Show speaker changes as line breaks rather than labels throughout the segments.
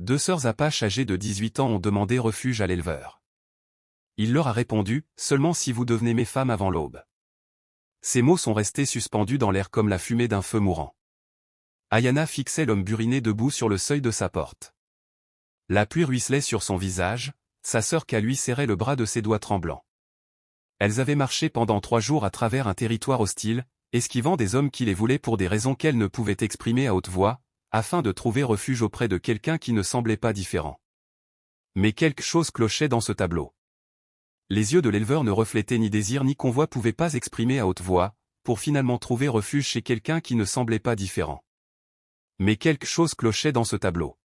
Deux sœurs Apaches âgées de 18 ans ont demandé refuge à l'éleveur. Il leur a répondu, « Seulement si vous devenez mes femmes avant l'aube. » Ces mots sont restés suspendus dans l'air comme la fumée d'un feu mourant. Ayana fixait l'homme buriné debout sur le seuil de sa porte. La pluie ruisselait sur son visage, sa sœur qu'à lui serrait le bras de ses doigts tremblants. Elles avaient marché pendant 3 jours à travers un territoire hostile, esquivant des hommes qui les voulaient pour des raisons qu'elles ne pouvaient exprimer à haute voix, afin de trouver refuge auprès de quelqu'un qui ne semblait pas différent. Mais quelque chose clochait dans ce tableau. Les yeux de l'éleveur ne reflétaient ni désir ni convoi pouvaient pas exprimer à haute voix, pour finalement trouver refuge chez quelqu'un qui ne semblait pas différent. Mais quelque chose clochait dans ce tableau.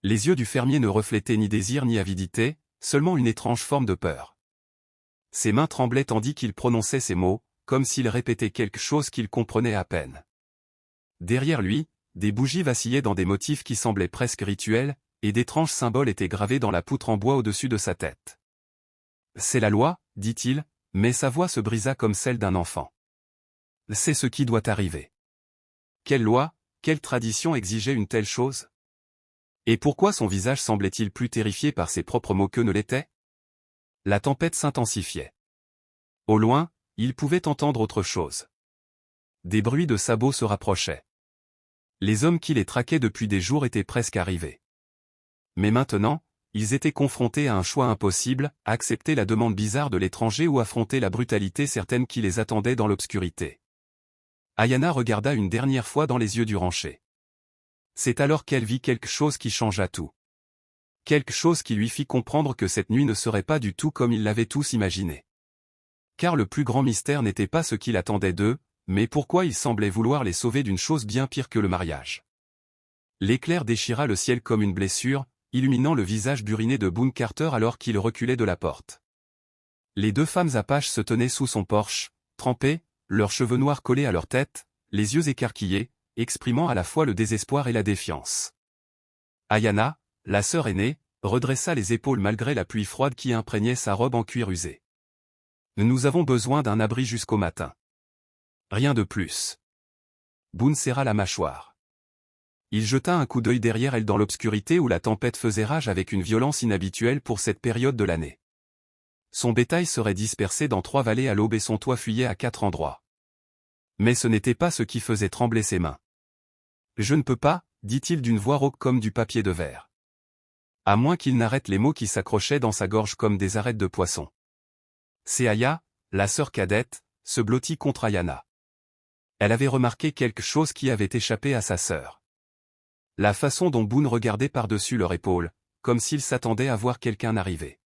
Les yeux du fermier ne reflétaient ni désir ni avidité, seulement une étrange forme de peur. Ses mains tremblaient tandis qu'il prononçait ces mots, comme s'il répétait quelque chose qu'il comprenait à peine. Derrière lui, des bougies vacillaient dans des motifs qui semblaient presque rituels, et d'étranges symboles étaient gravés dans la poutre en bois au-dessus de sa tête. « C'est la loi, dit-il, mais sa voix se brisa comme celle d'un enfant. C'est ce qui doit arriver. Quelle loi, quelle tradition exigeait une telle chose? Et pourquoi son visage semblait-il plus terrifié par ses propres mots que ne l'était? La tempête s'intensifiait. Au loin, il pouvait entendre autre chose. Des bruits de sabots se rapprochaient. Les hommes qui les traquaient depuis des jours étaient presque arrivés. Mais maintenant, ils étaient confrontés à un choix impossible, accepter la demande bizarre de l'étranger ou affronter la brutalité certaine qui les attendait dans l'obscurité. Ayana regarda une dernière fois dans les yeux du rancher. C'est alors qu'elle vit quelque chose qui changea tout. Quelque chose qui lui fit comprendre que cette nuit ne serait pas du tout comme ils l'avaient tous imaginé. Car le plus grand mystère n'était pas ce qu'il attendait d'eux, mais pourquoi il semblait vouloir les sauver d'une chose bien pire que le mariage. L'éclair déchira le ciel comme une blessure, illuminant le visage buriné de Boone Carter alors qu'il reculait de la porte. Les 2 femmes Apaches se tenaient sous son porche, trempées, leurs cheveux noirs collés à leur tête, les yeux écarquillés, exprimant à la fois le désespoir et la défiance. Ayana, la sœur aînée, redressa les épaules malgré la pluie froide qui imprégnait sa robe en cuir usé. « Nous avons besoin d'un abri jusqu'au matin. Rien de plus. » Boone serra la mâchoire. Il jeta un coup d'œil derrière elle dans l'obscurité où la tempête faisait rage avec une violence inhabituelle pour cette période de l'année. Son bétail serait dispersé dans 3 vallées à l'aube et son toit fuyait à 4 endroits. Mais ce n'était pas ce qui faisait trembler ses mains. « Je ne peux pas, dit-il d'une voix rauque comme du papier de verre. À moins qu'il n'arrête les mots qui s'accrochaient dans sa gorge comme des arêtes de poisson. C'est Aya, la sœur cadette, se blottit contre Ayana. Elle avait remarqué quelque chose qui avait échappé à sa sœur. La façon dont Boone regardait par-dessus leur épaule, comme s'il s'attendait à voir quelqu'un arriver.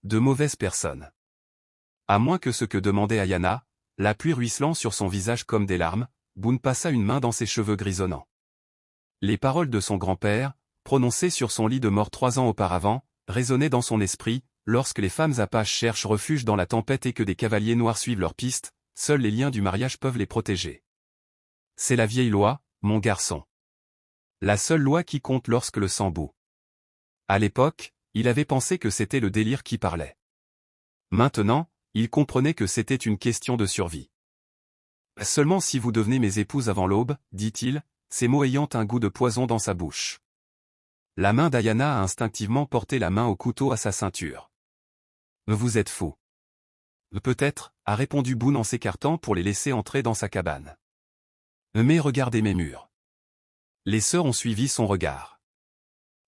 De mauvaises personnes. À moins que ce que demandait Ayana, la pluie ruisselant sur son visage comme des larmes, Boone passa une main dans ses cheveux grisonnants. Les paroles de son grand-père, prononcées sur son lit de mort 3 ans auparavant, résonnaient dans son esprit, lorsque les femmes Apaches cherchent refuge dans la tempête et que des cavaliers noirs suivent leur piste, seuls les liens du mariage peuvent les protéger. C'est la vieille loi, mon garçon. La seule loi qui compte lorsque le sang bout. À l'époque, il avait pensé que c'était le délire qui parlait. Maintenant, il comprenait que c'était une question de survie. « Seulement si vous devenez mes épouses avant l'aube, dit-il, ces mots ayant un goût de poison dans sa bouche. La main d'Ayana a instinctivement porté la main au couteau à sa ceinture. « Vous êtes fou. »« Peut-être, » a répondu Boone en s'écartant pour les laisser entrer dans sa cabane. « Mais regardez mes murs. » Les sœurs ont suivi son regard.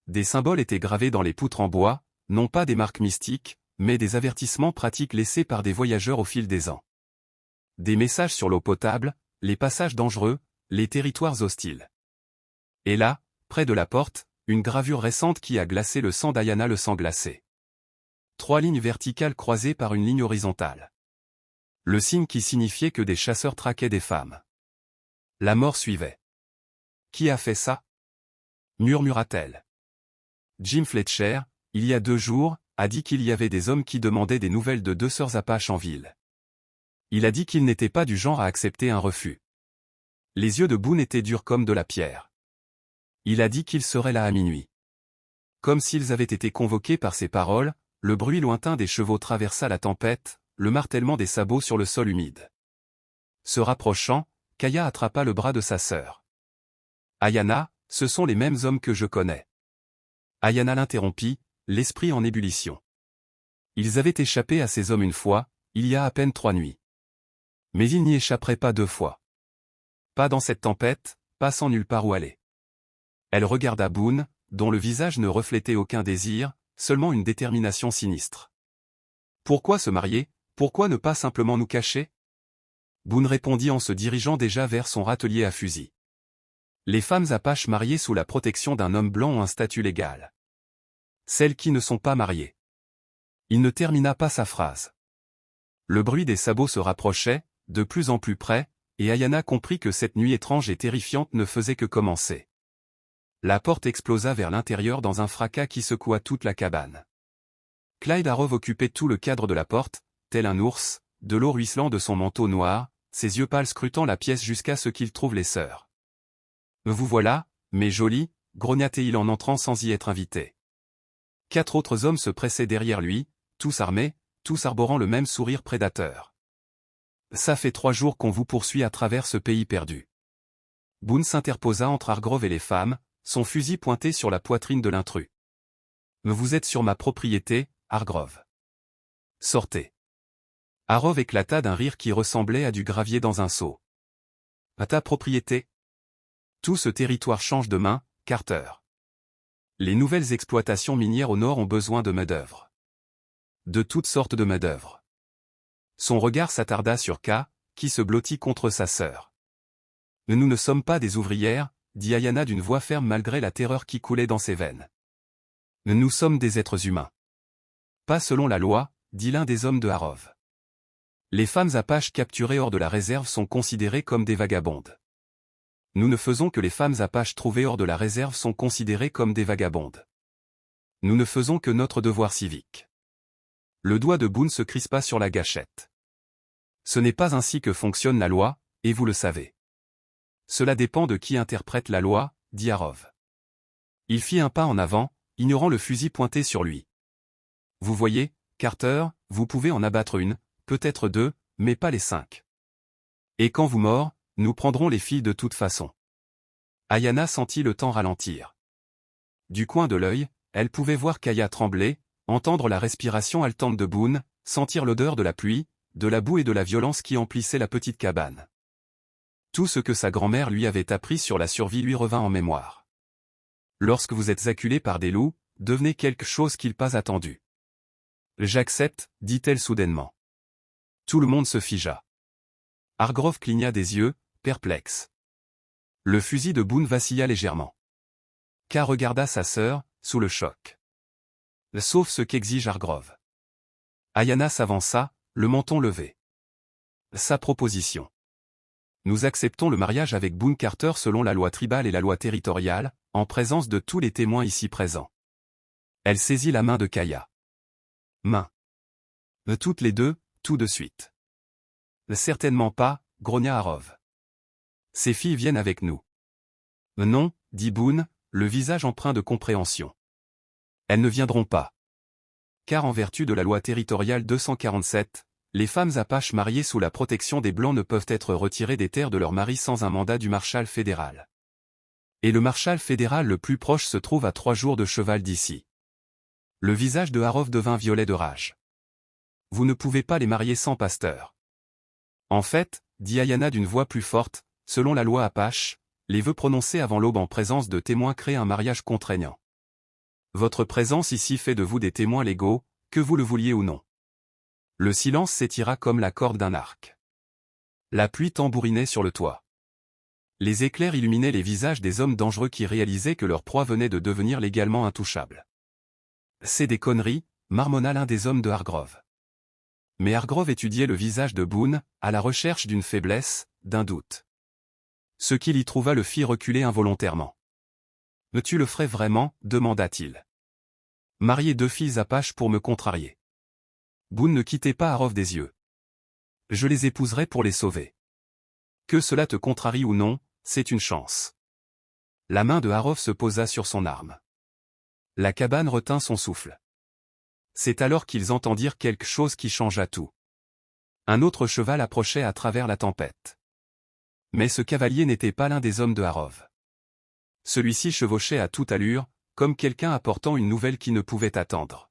Des symboles étaient gravés dans les poutres en bois, non pas des marques mystiques, mais des avertissements pratiques laissés par des voyageurs au fil des ans. Des messages sur l'eau potable, les passages dangereux, les territoires hostiles. Et là, près de la porte, une gravure récente qui a glacé le sang d'Ayana le sang glacé. 3 lignes verticales croisées par une ligne horizontale. Le signe qui signifiait que des chasseurs traquaient des femmes. La mort suivait. Qui a fait ça? Murmura-t-elle. Jim Fletcher, il y a 2 jours, a dit qu'il y avait des hommes qui demandaient des nouvelles de 2 sœurs Apaches en ville. Il a dit qu'il n'était pas du genre à accepter un refus. Les yeux de Boone étaient durs comme de la pierre. Il a dit qu'il serait là à minuit. Comme s'ils avaient été convoqués par ces paroles, le bruit lointain des chevaux traversa la tempête, le martèlement des sabots sur le sol humide. Se rapprochant, Kaya attrapa le bras de sa sœur. Ayana, ce sont les mêmes hommes que je connais. Ayana l'interrompit, l'esprit en ébullition. Ils avaient échappé à ces hommes une fois, il y a à peine 3 nuits. Mais ils n'y échapperaient pas 2 fois. Pas dans cette tempête, pas sans nulle part où aller. Elle regarda Boone, dont le visage ne reflétait aucun désir, seulement une détermination sinistre. Pourquoi se marier, pourquoi ne pas simplement nous cacher? Boone répondit en se dirigeant déjà vers son râtelier à fusil. Les femmes apaches mariées sous la protection d'un homme blanc ont un statut légal. Celles qui ne sont pas mariées. Il ne termina pas sa phrase. Le bruit des sabots se rapprochait, de plus en plus près, et Ayana comprit que cette nuit étrange et terrifiante ne faisait que commencer. La porte explosa vers l'intérieur dans un fracas qui secoua toute la cabane. Clyde Harrov occupait tout le cadre de la porte, tel un ours, de l'eau ruisselant de son manteau noir, ses yeux pâles scrutant la pièce jusqu'à ce qu'il trouve les sœurs. « Vous voilà, mes jolies » grogna-t-il en entrant sans y être invité. 4 autres hommes se pressaient derrière lui, tous armés, tous arborant le même sourire prédateur. « Ça fait 3 jours qu'on vous poursuit à travers ce pays perdu. » Boone s'interposa entre Hargrove et les femmes, son fusil pointé sur la poitrine de l'intrus. « Vous êtes sur ma propriété, Hargrove. Sortez. » Harrov éclata d'un rire qui ressemblait à du gravier dans un seau. « À ta propriété? Tout ce territoire change de main, Carter. Les nouvelles exploitations minières au nord ont besoin de main-d'œuvre. De toutes sortes de main-d'œuvre. » Son regard s'attarda sur K, qui se blottit contre sa sœur. « Nous ne sommes pas des ouvrières, » dit Ayana d'une voix ferme malgré la terreur qui coulait dans ses veines. « Nous sommes des êtres humains. »« Pas selon la loi, » dit l'un des hommes de Harrov. « Les femmes apaches capturées hors de la réserve sont considérées comme des vagabondes. »« Nous ne faisons que les femmes apaches trouvées hors de la réserve sont considérées comme des vagabondes. »« Nous ne faisons que notre devoir civique. » Le doigt de Boone se crispa sur la gâchette. « Ce n'est pas ainsi que fonctionne la loi, et vous le savez. »« Cela dépend de qui interprète la loi, » dit Harrov. Il fit un pas en avant, ignorant le fusil pointé sur lui. « Vous voyez, Carter, vous pouvez en abattre une, peut-être 2, mais pas les 5. Et quand vous mord, nous prendrons les filles de toute façon. » Ayana sentit le temps ralentir. Du coin de l'œil, elle pouvait voir Kaya trembler, entendre la respiration haletante de Boone, sentir l'odeur de la pluie, de la boue et de la violence qui emplissait la petite cabane. Tout ce que sa grand-mère lui avait appris sur la survie lui revint en mémoire. Lorsque vous êtes acculé par des loups, devenez quelque chose qu'il pas attendu. J'accepte, dit-elle soudainement. Tout le monde se figea. Hargrove cligna des yeux, perplexe. Le fusil de Boone vacilla légèrement. K regarda sa sœur, sous le choc. Sauf ce qu'exige Hargrove. Ayana s'avança, le menton levé. Sa proposition. Nous acceptons le mariage avec Boone Carter selon la loi tribale et la loi territoriale, en présence de tous les témoins ici présents. Elle saisit la main de Kaya. Main. Toutes les deux, tout de suite. Certainement pas, grogna Harrov. Ces filles viennent avec nous. Non, dit Boone, le visage empreint de compréhension. Elles ne viendront pas. Car en vertu de la loi territoriale 247, les femmes apaches mariées sous la protection des Blancs ne peuvent être retirées des terres de leur mari sans un mandat du marshal fédéral. Et le marshal fédéral le plus proche se trouve à 3 jours de cheval d'ici. Le visage de Harrov devint violet de rage. Vous ne pouvez pas les marier sans pasteur. En fait, dit Ayana d'une voix plus forte, selon la loi apache, les vœux prononcés avant l'aube en présence de témoins créent un mariage contraignant. Votre présence ici fait de vous des témoins légaux, que vous le vouliez ou non. Le silence s'étira comme la corde d'un arc. La pluie tambourinait sur le toit. Les éclairs illuminaient les visages des hommes dangereux qui réalisaient que leur proie venait de devenir légalement intouchable. C'est des conneries, marmonna l'un des hommes de Hargrove. Mais Hargrove étudiait le visage de Boone, à la recherche d'une faiblesse, d'un doute. Ce qu'il y trouva le fit reculer involontairement. « Tu le ferais vraiment » demanda-t-il. « Marier 2 filles apaches pour me contrarier. » Boone ne quittait pas Harrov des yeux. « Je les épouserai pour les sauver. Que cela te contrarie ou non, c'est une chance. » La main de Harrov se posa sur son arme. La cabane retint son souffle. C'est alors qu'ils entendirent quelque chose qui changea tout. Un autre cheval approchait à travers la tempête. Mais ce cavalier n'était pas l'un des hommes de Harrov. Celui-ci chevauchait à toute allure, comme quelqu'un apportant une nouvelle qui ne pouvait attendre.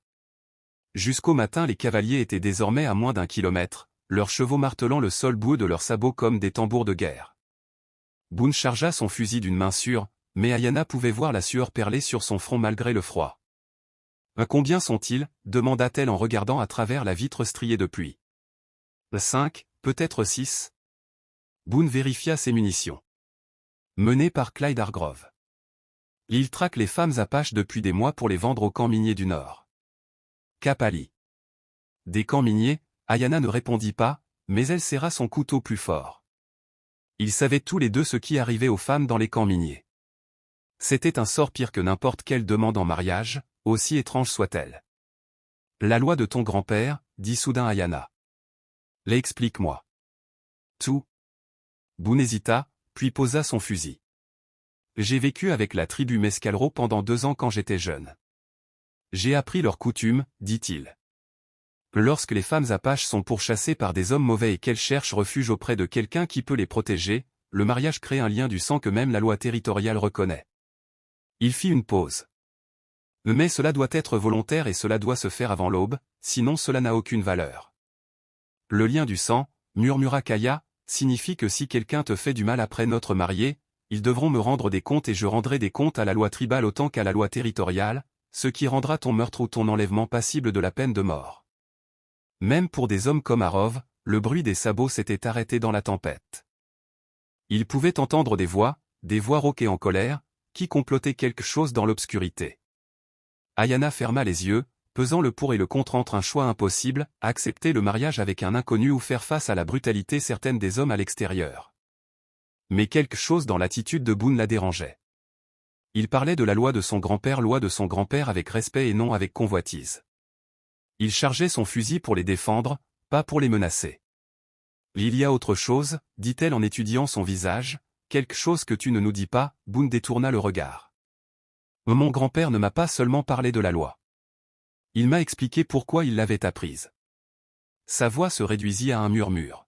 Jusqu'au matin, les cavaliers étaient désormais à moins d'1 kilomètre, leurs chevaux martelant le sol boueux de leurs sabots comme des tambours de guerre. Boone chargea son fusil d'une main sûre, mais Ayanna pouvait voir la sueur perler sur son front malgré le froid. « Combien sont-ils » demanda-t-elle en regardant à travers la vitre striée de pluie. « 5, peut-être 6. » Boone vérifia ses munitions. Mené par Clyde Hargrove. Il traque les femmes apaches depuis des mois pour les vendre aux camps miniers du Nord. Cap Ali. Des camps miniers, Ayanna ne répondit pas, mais elle serra son couteau plus fort. Ils savaient tous les deux ce qui arrivait aux femmes dans les camps miniers. C'était un sort pire que n'importe quelle demande en mariage, aussi étrange soit-elle. La loi de ton grand-père, dit soudain Ayanna. L'explique-moi. Tout. Boone hésita, puis posa son fusil. J'ai vécu avec la tribu Mescalero pendant 2 ans quand j'étais jeune. J'ai appris leurs coutumes, dit-il. Lorsque les femmes apaches sont pourchassées par des hommes mauvais et qu'elles cherchent refuge auprès de quelqu'un qui peut les protéger, le mariage crée un lien du sang que même la loi territoriale reconnaît. Il fit une pause. Mais cela doit être volontaire et cela doit se faire avant l'aube, sinon cela n'a aucune valeur. Le lien du sang, murmura Kaya, signifie que si quelqu'un te fait du mal après notre mariée, ils devront me rendre des comptes et je rendrai des comptes à la loi tribale autant qu'à la loi territoriale, ce qui rendra ton meurtre ou ton enlèvement passible de la peine de mort. Même pour des hommes comme Harov, le bruit des sabots s'était arrêté dans la tempête. Il pouvait entendre des voix rauques et en colère, qui complotaient quelque chose dans l'obscurité. Ayanna ferma les yeux, pesant le pour et le contre entre un choix impossible, accepter le mariage avec un inconnu ou faire face à la brutalité certaine des hommes à l'extérieur. Mais quelque chose dans l'attitude de Boone la dérangeait. Il parlait de la loi de son grand-père avec respect et non avec convoitise. Il chargeait son fusil pour les défendre, pas pour les menacer. Il y a autre chose, dit-elle en étudiant son visage, quelque chose que tu ne nous dis pas, Boone détourna le regard. Mon grand-père ne m'a pas seulement parlé de la loi. Il m'a expliqué pourquoi il l'avait apprise. Sa voix se réduisit à un murmure.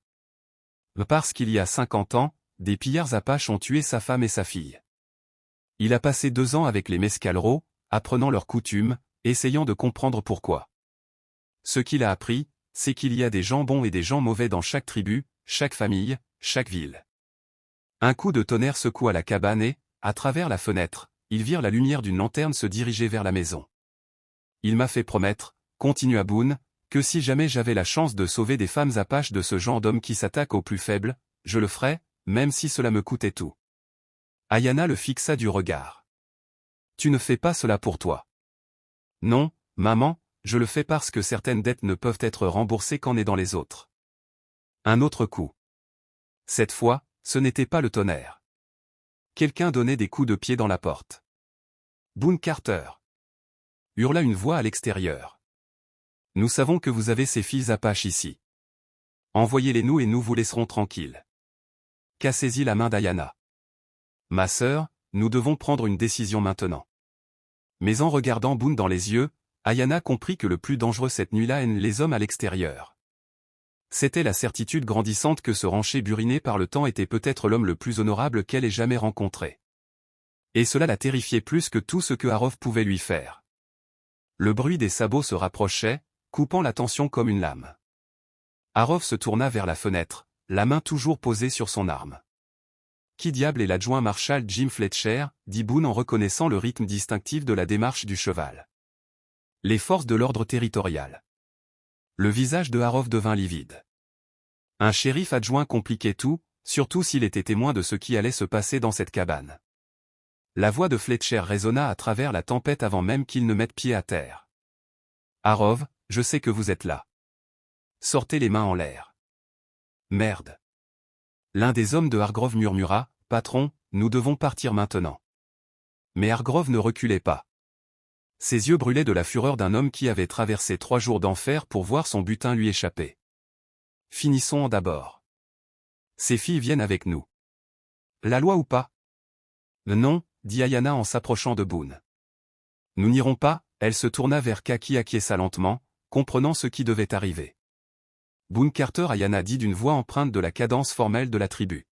Parce qu'il y a 50 ans, des pillards apaches ont tué sa femme et sa fille. Il a passé 2 ans avec les Mescalero, apprenant leurs coutumes, essayant de comprendre pourquoi. Ce qu'il a appris, c'est qu'il y a des gens bons et des gens mauvais dans chaque tribu, chaque famille, chaque ville. Un coup de tonnerre secoua la cabane et, à travers la fenêtre, ils virent la lumière d'une lanterne se diriger vers la maison. Il m'a fait promettre, continua Boone, que si jamais j'avais la chance de sauver des femmes apaches de ce genre d'hommes qui s'attaquent aux plus faibles, je le ferais, même si cela me coûtait tout. Ayanna le fixa du regard. Tu ne fais pas cela pour toi. Non, maman, je le fais parce que certaines dettes ne peuvent être remboursées qu'en aidant les autres. Un autre coup. Cette fois, ce n'était pas le tonnerre. Quelqu'un donnait des coups de pied dans la porte. Boone Carter. Hurla une voix à l'extérieur. Nous savons que vous avez ces filles apaches ici. Envoyez-les nous et nous vous laisserons tranquilles. Cassez-y la main d'Ayanna. Ma sœur, nous devons prendre une décision maintenant. Mais en regardant Boone dans les yeux, Ayanna comprit que le plus dangereux cette nuit-là est les hommes à l'extérieur. C'était la certitude grandissante que ce rancher buriné par le temps était peut-être l'homme le plus honorable qu'elle ait jamais rencontré. Et cela la terrifiait plus que tout ce que Harov pouvait lui faire. Le bruit des sabots se rapprochait, coupant la tension comme une lame. Harov se tourna vers la fenêtre, la main toujours posée sur son arme. Qui diable est l'adjoint marshal Jim Fletcher, dit Boone en reconnaissant le rythme distinctif de la démarche du cheval. Les forces de l'ordre territorial. Le visage de Harov devint livide. Un shérif adjoint compliquait tout, surtout s'il était témoin de ce qui allait se passer dans cette cabane. La voix de Fletcher résonna à travers la tempête avant même qu'il ne mette pied à terre. Harov, je sais que vous êtes là. Sortez les mains en l'air. Merde. L'un des hommes de Hargrove murmura, « Patron, nous devons partir maintenant. » Mais Hargrove ne reculait pas. Ses yeux brûlaient de la fureur d'un homme qui avait traversé 3 jours d'enfer pour voir son butin lui échapper. Finissons d'abord. Ces filles viennent avec nous. La loi ou pas? Non, dit Ayanna en s'approchant de Boone. Nous n'irons pas, elle se tourna vers K qui acquiesça lentement, comprenant ce qui devait arriver. Boone Carter Ayanna dit d'une voix empreinte de la cadence formelle de la tribu.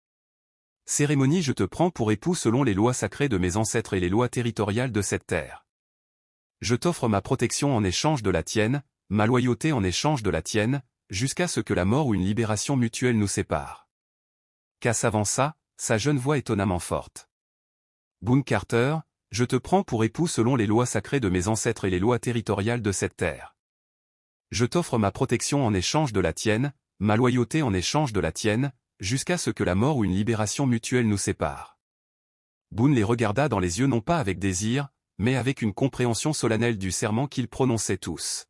Cérémonie je te prends pour époux selon les lois sacrées de mes ancêtres et les lois territoriales de cette terre. Je t'offre ma protection en échange de la tienne, ma loyauté en échange de la tienne, jusqu'à ce que la mort ou une libération mutuelle nous sépare. Cass avança, sa jeune voix étonnamment forte. Boone Carter, je te prends pour époux selon les lois sacrées de mes ancêtres et les lois territoriales de cette terre. Je t'offre ma protection en échange de la tienne, ma loyauté en échange de la tienne, jusqu'à ce que la mort ou une libération mutuelle nous sépare. Boone les regarda dans les yeux non pas avec désir, mais avec une compréhension solennelle du serment qu'ils prononçaient tous.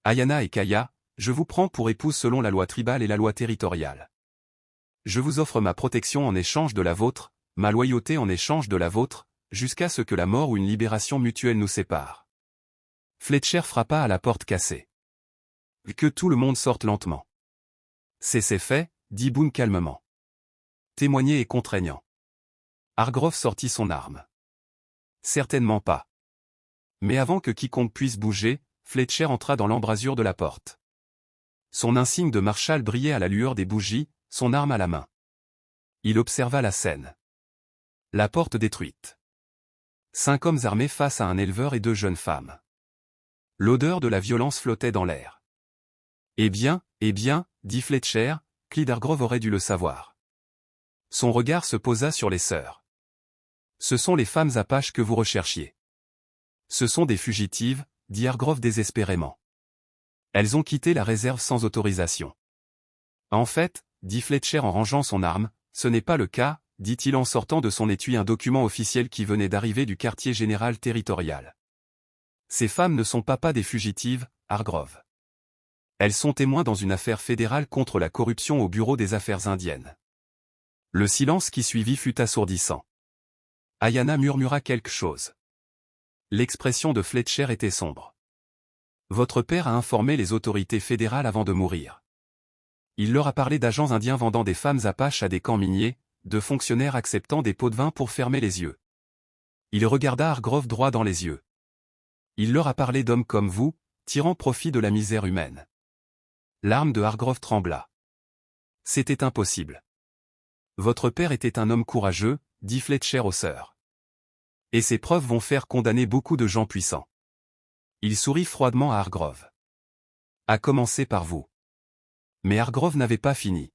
Ayanna et Kaya, je vous prends pour épouses selon la loi tribale et la loi territoriale. Je vous offre ma protection en échange de la vôtre, ma loyauté en échange de la vôtre, jusqu'à ce que la mort ou une libération mutuelle nous sépare. Fletcher frappa à la porte cassée. Que tout le monde sorte lentement. C'est fait, dit Boone calmement. Témoigner est contraignant. Hargrove sortit son arme. Certainement pas. Mais avant que quiconque puisse bouger, Fletcher entra dans l'embrasure de la porte. Son insigne de marshal brillait à la lueur des bougies, son arme à la main. Il observa la scène. La porte détruite. 5 hommes armés face à un éleveur et 2 jeunes femmes. L'odeur de la violence flottait dans l'air. Eh bien, dit Fletcher, Clyde Hargrove aurait dû le savoir. Son regard se posa sur les sœurs. Ce sont les femmes apaches que vous recherchiez. Ce sont des fugitives, dit Hargrove désespérément. Elles ont quitté la réserve sans autorisation. En fait, dit Fletcher en rangeant son arme, ce n'est pas le cas, dit-il en sortant de son étui un document officiel qui venait d'arriver du quartier général territorial. Ces femmes ne sont pas des fugitives, Hargrove. Elles sont témoins dans une affaire fédérale contre la corruption au Bureau des Affaires indiennes. Le silence qui suivit fut assourdissant. Ayanna murmura quelque chose. L'expression de Fletcher était sombre. Votre père a informé les autorités fédérales avant de mourir. Il leur a parlé d'agents indiens vendant des femmes apaches à des camps miniers, de fonctionnaires acceptant des pots de vin pour fermer les yeux. Il regarda Hargrove droit dans les yeux. Il leur a parlé d'hommes comme vous, tirant profit de la misère humaine. L'arme de Hargrove trembla. C'était impossible. Votre père était un homme courageux, dit Fletcher aux sœurs. Et ces preuves vont faire condamner beaucoup de gens puissants. Il sourit froidement à Hargrove. À commencer par vous. Mais Hargrove n'avait pas fini.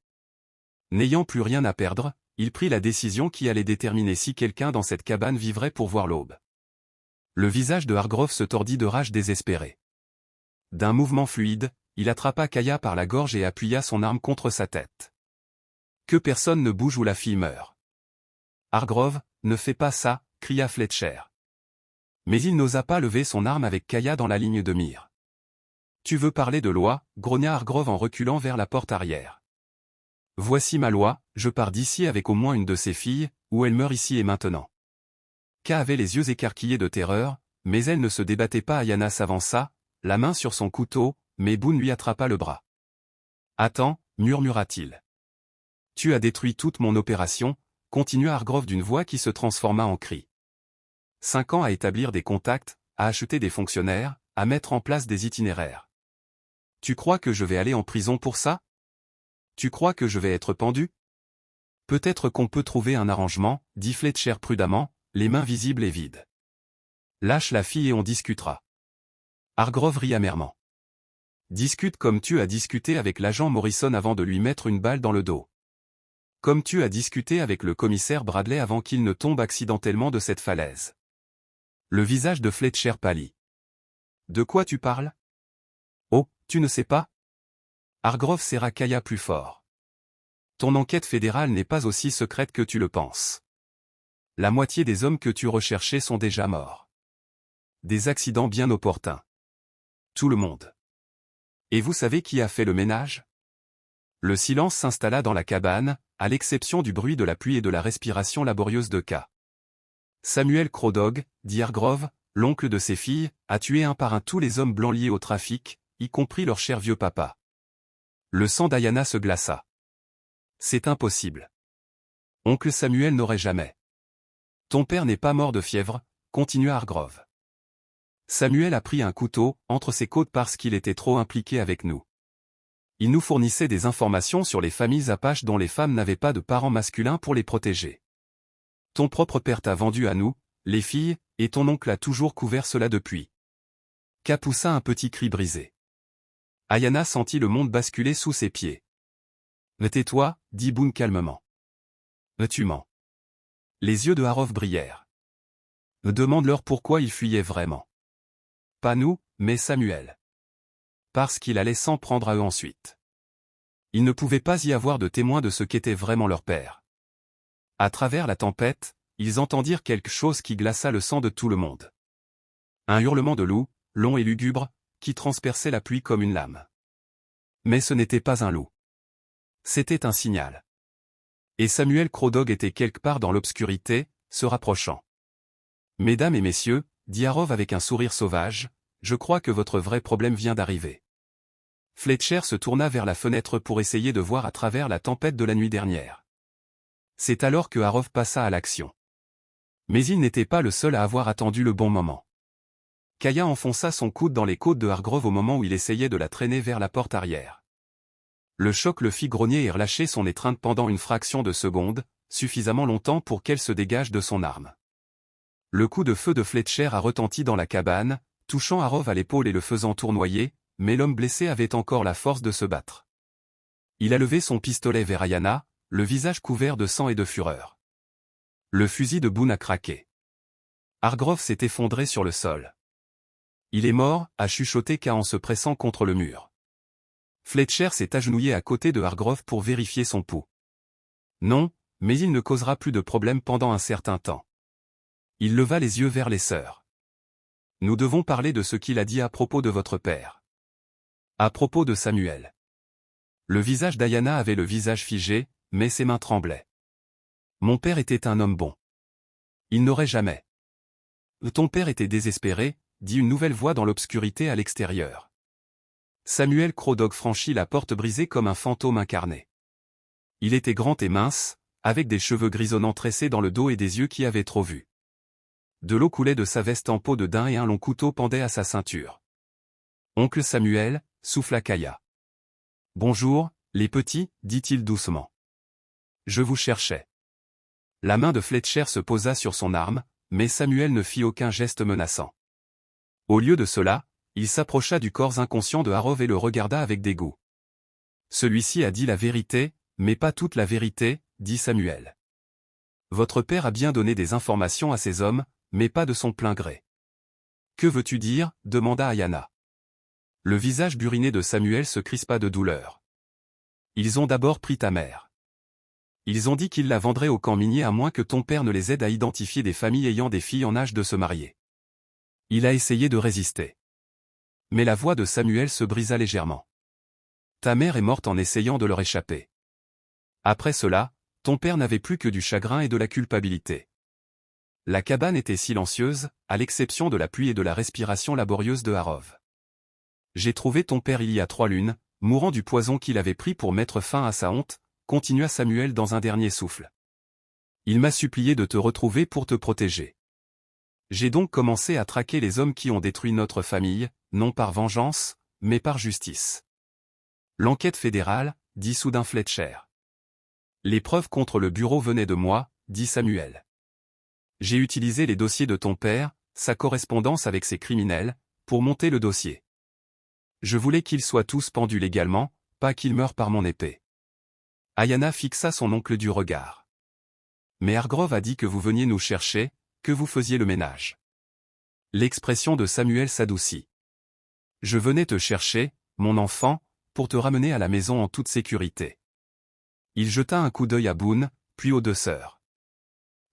N'ayant plus rien à perdre, il prit la décision qui allait déterminer si quelqu'un dans cette cabane vivrait pour voir l'aube. Le visage de Hargrove se tordit de rage désespérée. D'un mouvement fluide, il attrapa Kaya par la gorge et appuya son arme contre sa tête. Que personne ne bouge ou la fille meurt. Hargrove, ne fais pas ça, cria Fletcher. Mais il n'osa pas lever son arme avec Kaya dans la ligne de mire. Tu veux parler de loi, grogna Hargrove en reculant vers la porte arrière. Voici ma loi, je pars d'ici avec au moins une de ces filles, ou elle meurt ici et maintenant. Kaya avait les yeux écarquillés de terreur, mais elle ne se débattait pas. Ayanna s'avança, la main sur son couteau, mais Boone lui attrapa le bras. Attends, murmura-t-il. Tu as détruit toute mon opération, continua Hargrove d'une voix qui se transforma en cri. 5 ans à établir des contacts, à acheter des fonctionnaires, à mettre en place des itinéraires. Tu crois que je vais aller en prison pour ça? Tu crois que je vais être pendu? Peut-être qu'on peut trouver un arrangement, dit Fletcher prudemment, les mains visibles et vides. Lâche la fille et on discutera. Hargrove rit amèrement. Discute comme tu as discuté avec l'agent Morrison avant de lui mettre une balle dans le dos. Comme tu as discuté avec le commissaire Bradley avant qu'il ne tombe accidentellement de cette falaise. Le visage de Fletcher pâlit. De quoi tu parles? Oh, tu ne sais pas? Hargrove serra Kaya plus fort. Ton enquête fédérale n'est pas aussi secrète que tu le penses. La moitié des hommes que tu recherchais sont déjà morts. Des accidents bien opportuns. Tout le monde. Et vous savez qui a fait le ménage? Le silence s'installa dans la cabane, à l'exception du bruit de la pluie et de la respiration laborieuse de K. Samuel Crawdog, dit Hargrove, l'oncle de ses filles, a tué un par un tous les hommes blancs liés au trafic, y compris leur cher vieux papa. Le sang d'Ayanna se glaça. C'est impossible. Oncle Samuel n'aurait jamais. Ton père n'est pas mort de fièvre, continua Hargrove. Samuel a pris un couteau entre ses côtes parce qu'il était trop impliqué avec nous. Il nous fournissait des informations sur les familles apaches dont les femmes n'avaient pas de parents masculins pour les protéger. Ton propre père t'a vendu à nous, les filles, et ton oncle a toujours couvert cela depuis. K poussa un petit cri brisé. Ayanna sentit le monde basculer sous ses pieds. Tais-toi, dit Boone calmement. Tu mens. Les yeux de Harov brillèrent. Demande-leur pourquoi ils fuyaient vraiment. Pas nous, mais Samuel. Parce qu'il allait s'en prendre à eux ensuite. Il ne pouvait pas y avoir de témoin de ce qu'était vraiment leur père. À travers la tempête, ils entendirent quelque chose qui glaça le sang de tout le monde. Un hurlement de loup, long et lugubre, qui transperçait la pluie comme une lame. Mais ce n'était pas un loup. C'était un signal. Et Samuel Crawdog était quelque part dans l'obscurité, se rapprochant. Mesdames et messieurs, dit Harov avec un sourire sauvage, je crois que votre vrai problème vient d'arriver. Fletcher se tourna vers la fenêtre pour essayer de voir à travers la tempête de la nuit dernière. C'est alors que Harov passa à l'action. Mais il n'était pas le seul à avoir attendu le bon moment. Kaya enfonça son coude dans les côtes de Hargrove au moment où il essayait de la traîner vers la porte arrière. Le choc le fit grogner et relâcher son étreinte pendant une fraction de seconde, suffisamment longtemps pour qu'elle se dégage de son arme. Le coup de feu de Fletcher a retenti dans la cabane, touchant Harov à l'épaule et le faisant tournoyer, mais l'homme blessé avait encore la force de se battre. Il a levé son pistolet vers Ayanna, le visage couvert de sang et de fureur. Le fusil de Boone a craqué. Hargrove s'est effondré sur le sol. Il est mort, a chuchoté K en se pressant contre le mur. Fletcher s'est agenouillé à côté de Hargrove pour vérifier son pouls. Non, mais il ne causera plus de problème pendant un certain temps. Il leva les yeux vers les sœurs. Nous devons parler de ce qu'il a dit à propos de votre père. À propos de Samuel. Le visage d'Ayanna avait le visage figé, mais ses mains tremblaient. Mon père était un homme bon. Il n'aurait jamais. Ton père était désespéré, dit une nouvelle voix dans l'obscurité à l'extérieur. Samuel Crawdog franchit la porte brisée comme un fantôme incarné. Il était grand et mince, avec des cheveux grisonnants tressés dans le dos et des yeux qui avaient trop vu. De l'eau coulait de sa veste en peau de daim et un long couteau pendait à sa ceinture. Oncle Samuel, souffla Kaya. Bonjour, les petits, dit-il doucement. Je vous cherchais. La main de Fletcher se posa sur son arme, mais Samuel ne fit aucun geste menaçant. Au lieu de cela, il s'approcha du corps inconscient de Harov et le regarda avec dégoût. Celui-ci a dit la vérité, mais pas toute la vérité, dit Samuel. Votre père a bien donné des informations à ces hommes, mais pas de son plein gré. Que veux-tu dire, demanda Ayanna. Le visage buriné de Samuel se crispa de douleur. Ils ont d'abord pris ta mère. Ils ont dit qu'ils la vendraient au camp minier à moins que ton père ne les aide à identifier des familles ayant des filles en âge de se marier. Il a essayé de résister. Mais la voix de Samuel se brisa légèrement. Ta mère est morte en essayant de leur échapper. Après cela, ton père n'avait plus que du chagrin et de la culpabilité. La cabane était silencieuse, à l'exception de la pluie et de la respiration laborieuse de Harov. J'ai trouvé ton père il y a 3 lunes, mourant du poison qu'il avait pris pour mettre fin à sa honte, continua Samuel dans un dernier souffle. Il m'a supplié de te retrouver pour te protéger. J'ai donc commencé à traquer les hommes qui ont détruit notre famille, non par vengeance, mais par justice. L'enquête fédérale, dit soudain Fletcher. Les preuves contre le bureau venaient de moi, dit Samuel. J'ai utilisé les dossiers de ton père, sa correspondance avec ces criminels, pour monter le dossier. Je voulais qu'ils soient tous pendus légalement, pas qu'ils meurent par mon épée. Ayanna fixa son oncle du regard. Mais Hargrove a dit que vous veniez nous chercher, que vous faisiez le ménage. L'expression de Samuel s'adoucit. Je venais te chercher, mon enfant, pour te ramener à la maison en toute sécurité. Il jeta un coup d'œil à Boone, puis aux 2 sœurs.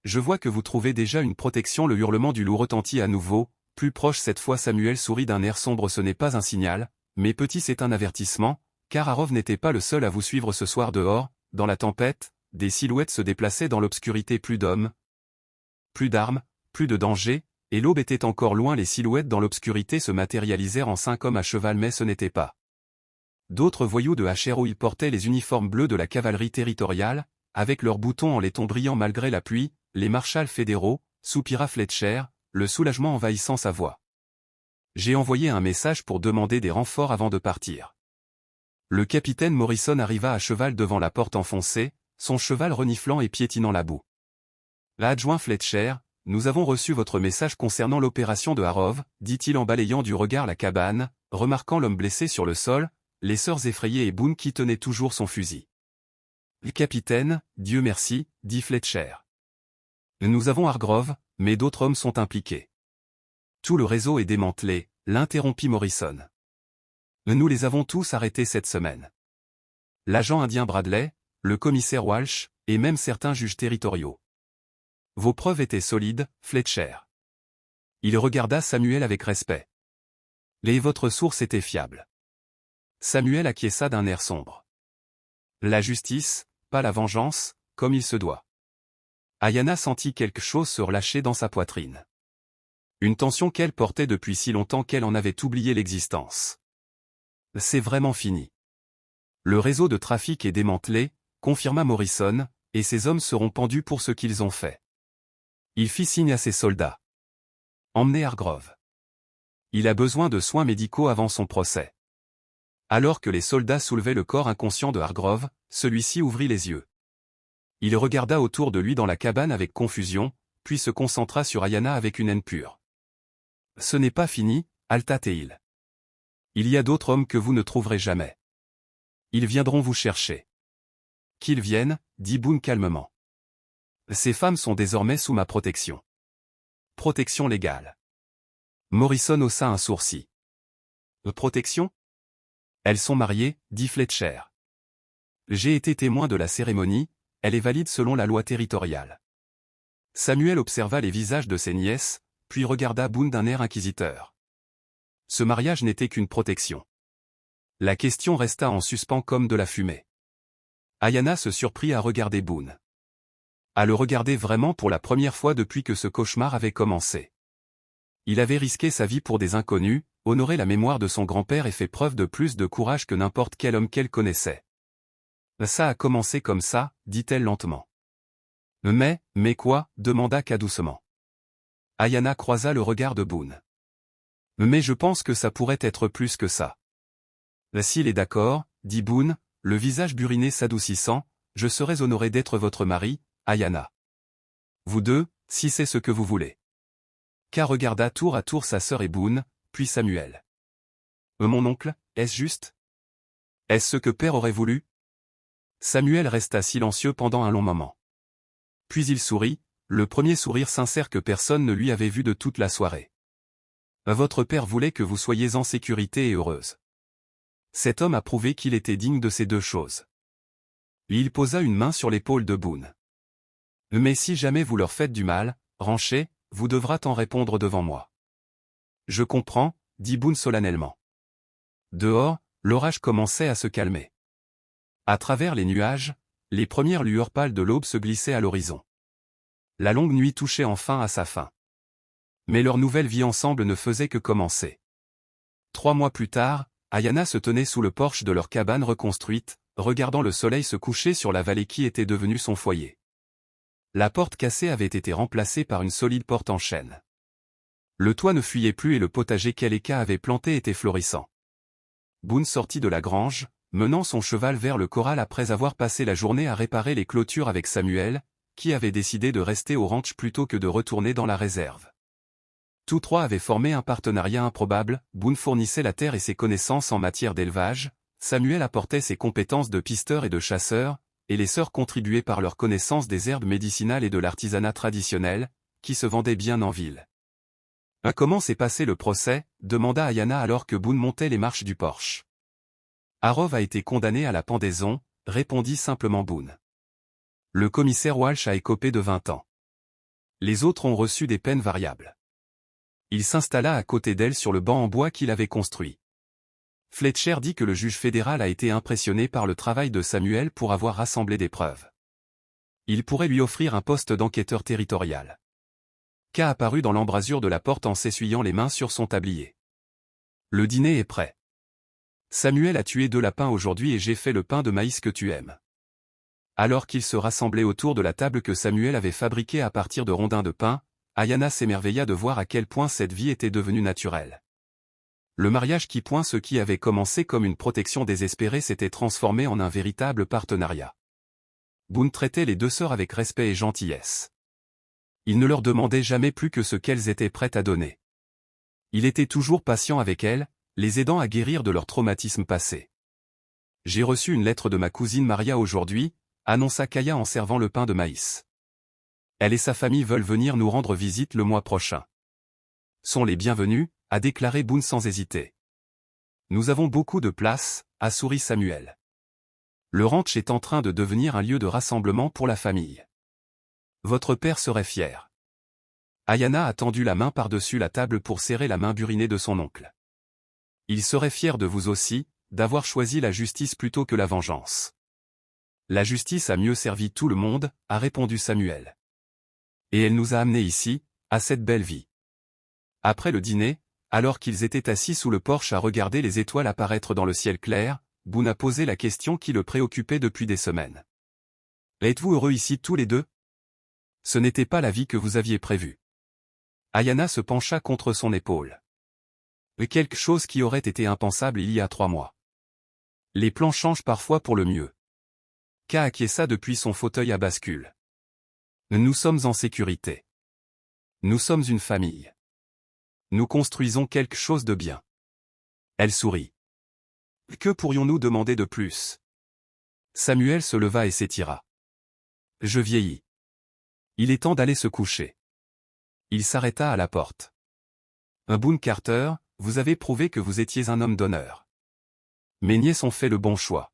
Je vois que vous trouvez déjà une protection. Le hurlement du loup retentit à nouveau, plus proche cette fois. Samuel sourit d'un air sombre. Ce n'est pas un signal, mais petit, c'est un avertissement, car Harov n'était pas le seul à vous suivre ce soir dehors, dans la tempête, des silhouettes se déplaçaient dans l'obscurité. Plus d'hommes, plus d'armes, plus de danger, et l'aube était encore loin. Les silhouettes dans l'obscurité se matérialisèrent en 5 hommes à cheval, mais ce n'était pas d'autres voyous de HRO. Ils portaient les uniformes bleus de la cavalerie territoriale, avec leurs boutons en laiton brillant malgré la pluie, les marshals fédéraux, soupira Fletcher, le soulagement envahissant sa voix. J'ai envoyé un message pour demander des renforts avant de partir. Le capitaine Morrison arriva à cheval devant la porte enfoncée, son cheval reniflant et piétinant la boue. L'adjoint Fletcher, nous avons reçu votre message concernant l'opération de Harov, dit-il en balayant du regard la cabane, remarquant l'homme blessé sur le sol, les sœurs effrayées et Boone qui tenait toujours son fusil. « Capitaine, Dieu merci, dit Fletcher. Nous avons Hargrove, mais d'autres hommes sont impliqués. Tout le réseau est démantelé, l'interrompit Morrison. Nous les avons tous arrêtés cette semaine. L'agent indien Bradley, le commissaire Walsh, et même certains juges territoriaux. Vos preuves étaient solides, Fletcher. Il regarda Samuel avec respect. Et votre source était fiable. Samuel acquiesça d'un air sombre. La justice, pas la vengeance, comme il se doit. Ayanna sentit quelque chose se relâcher dans sa poitrine. Une tension qu'elle portait depuis si longtemps qu'elle en avait oublié l'existence. C'est vraiment fini. Le réseau de trafic est démantelé, confirma Morrison, et ses hommes seront pendus pour ce qu'ils ont fait. Il fit signe à ses soldats. Emmenez Hargrove. Il a besoin de soins médicaux avant son procès. Alors que les soldats soulevaient le corps inconscient de Hargrove, celui-ci ouvrit les yeux. Il regarda autour de lui dans la cabane avec confusion, puis se concentra sur Ayanna avec une haine pure. « Ce n'est pas fini, Alta-Teil. Il y a d'autres hommes que vous ne trouverez jamais. Ils viendront vous chercher. »« Qu'ils viennent, » dit Boone calmement. « Ces femmes sont désormais sous ma protection. Protection légale. » Morrison haussa un sourcil. « Protection ? Elles sont mariées, dit Fletcher. J'ai été témoin de la cérémonie, elle est valide selon la loi territoriale. » Samuel observa les visages de ses nièces, puis regarda Boone d'un air inquisiteur. Ce mariage n'était qu'une protection. La question resta en suspens comme de la fumée. Ayanna se surprit à regarder Boone. À le regarder vraiment pour la première fois depuis que ce cauchemar avait commencé. Il avait risqué sa vie pour des inconnus, honoré la mémoire de son grand-père et fait preuve de plus de courage que n'importe quel homme qu'elle connaissait. Ça a commencé comme ça, dit-elle lentement. Mais quoi, demanda K doucement. Ayanna croisa le regard de Boone. Mais je pense que ça pourrait être plus que ça. S'il est d'accord, dit Boone, le visage buriné s'adoucissant, je serais honoré d'être votre mari, Ayanna. Vous deux, si c'est ce que vous voulez. K regarda tour à tour sa sœur et Boone, puis Samuel. Mon oncle, est-ce juste? Est-ce ce que père aurait voulu? Samuel resta silencieux pendant un long moment. Puis il sourit, le premier sourire sincère que personne ne lui avait vu de toute la soirée. Votre père voulait que vous soyez en sécurité et heureuse. Cet homme a prouvé qu'il était digne de ces deux choses. Il posa une main sur l'épaule de Boone. Mais si jamais vous leur faites du mal, Ranchet, vous devrez en répondre devant moi. Je comprends, dit Boone solennellement. Dehors, l'orage commençait à se calmer. À travers les nuages, les premières lueurs pâles de l'aube se glissaient à l'horizon. La longue nuit touchait enfin à sa fin. Mais leur nouvelle vie ensemble ne faisait que commencer. 3 mois plus tard, Ayanna se tenait sous le porche de leur cabane reconstruite, regardant le soleil se coucher sur la vallée qui était devenue son foyer. La porte cassée avait été remplacée par une solide porte en chêne. Le toit ne fuyait plus et le potager qu'Eleka avait planté était florissant. Boone sortit de la grange, menant son cheval vers le corral après avoir passé la journée à réparer les clôtures avec Samuel, qui avait décidé de rester au ranch plutôt que de retourner dans la réserve. Tous trois avaient formé un partenariat improbable, Boone fournissait la terre et ses connaissances en matière d'élevage, Samuel apportait ses compétences de pisteur et de chasseur, et les sœurs contribuaient par leur connaissance des herbes médicinales et de l'artisanat traditionnel, qui se vendait bien en ville. « Comment s'est passé le procès ?» demanda Ayanna alors que Boone montait les marches du porche. « Harov a été condamné à la pendaison », répondit simplement Boone. Le commissaire Walsh a écopé de 20 ans. Les autres ont reçu des peines variables. Il s'installa à côté d'elle sur le banc en bois qu'il avait construit. Fletcher dit que le juge fédéral a été impressionné par le travail de Samuel pour avoir rassemblé des preuves. Il pourrait lui offrir un poste d'enquêteur territorial. K apparut dans l'embrasure de la porte en s'essuyant les mains sur son tablier. Le dîner est prêt. Samuel a tué 2 lapins aujourd'hui et j'ai fait le pain de maïs que tu aimes. Alors qu'ils se rassemblaient autour de la table que Samuel avait fabriquée à partir de rondins de pain, Ayanna s'émerveilla de voir à quel point cette vie était devenue naturelle. Le mariage ce qui avait commencé comme une protection désespérée s'était transformé en un véritable partenariat. Boone traitait les 2 sœurs avec respect et gentillesse. Il ne leur demandait jamais plus que ce qu'elles étaient prêtes à donner. Il était toujours patient avec elles, les aidant à guérir de leur traumatisme passé. J'ai reçu une lettre de ma cousine Maria aujourd'hui, annonça Kaya en servant le pain de maïs. Elle et sa famille veulent venir nous rendre visite le mois prochain. Sont les bienvenus, a déclaré Boone sans hésiter. Nous avons beaucoup de place, a souri Samuel. Le ranch est en train de devenir un lieu de rassemblement pour la famille. Votre père serait fier. Ayana a tendu la main par-dessus la table pour serrer la main burinée de son oncle. Il serait fier de vous aussi, d'avoir choisi la justice plutôt que la vengeance. La justice a mieux servi tout le monde, a répondu Samuel. Et elle nous a amenés ici, à cette belle vie. Après le dîner, alors qu'ils étaient assis sous le porche à regarder les étoiles apparaître dans le ciel clair, Boone a posé la question qui le préoccupait depuis des semaines. Êtes-vous heureux ici tous les deux? Ce n'était pas la vie que vous aviez prévue. Ayana se pencha contre son épaule. Quelque chose qui aurait été impensable il y a 3 mois. Les plans changent parfois pour le mieux. Ka acquiesça depuis son fauteuil à bascule. Nous sommes en sécurité. Nous sommes une famille. Nous construisons quelque chose de bien. Elle sourit. Que pourrions-nous demander de plus? Samuel se leva et s'étira. Je vieillis. Il est temps d'aller se coucher. Il s'arrêta à la porte. Boone Carter, vous avez prouvé que vous étiez un homme d'honneur. Mes nièces ont fait le bon choix.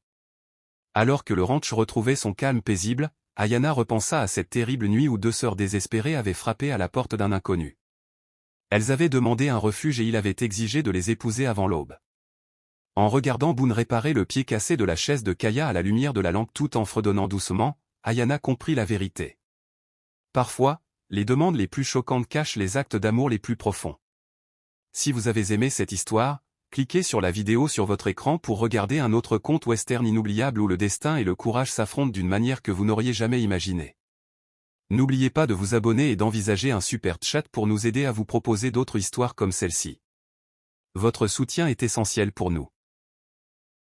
Alors que le ranch retrouvait son calme paisible, Ayana repensa à cette terrible nuit où 2 sœurs désespérées avaient frappé à la porte d'un inconnu. Elles avaient demandé un refuge et il avait exigé de les épouser avant l'aube. En regardant Boone réparer le pied cassé de la chaise de Kaya à la lumière de la lampe tout en fredonnant doucement, Ayana comprit la vérité. Parfois, les demandes les plus choquantes cachent les actes d'amour les plus profonds. Si vous avez aimé cette histoire, cliquez sur la vidéo sur votre écran pour regarder un autre conte western inoubliable où le destin et le courage s'affrontent d'une manière que vous n'auriez jamais imaginée. N'oubliez pas de vous abonner et d'envisager un super chat pour nous aider à vous proposer d'autres histoires comme celle-ci. Votre soutien est essentiel pour nous.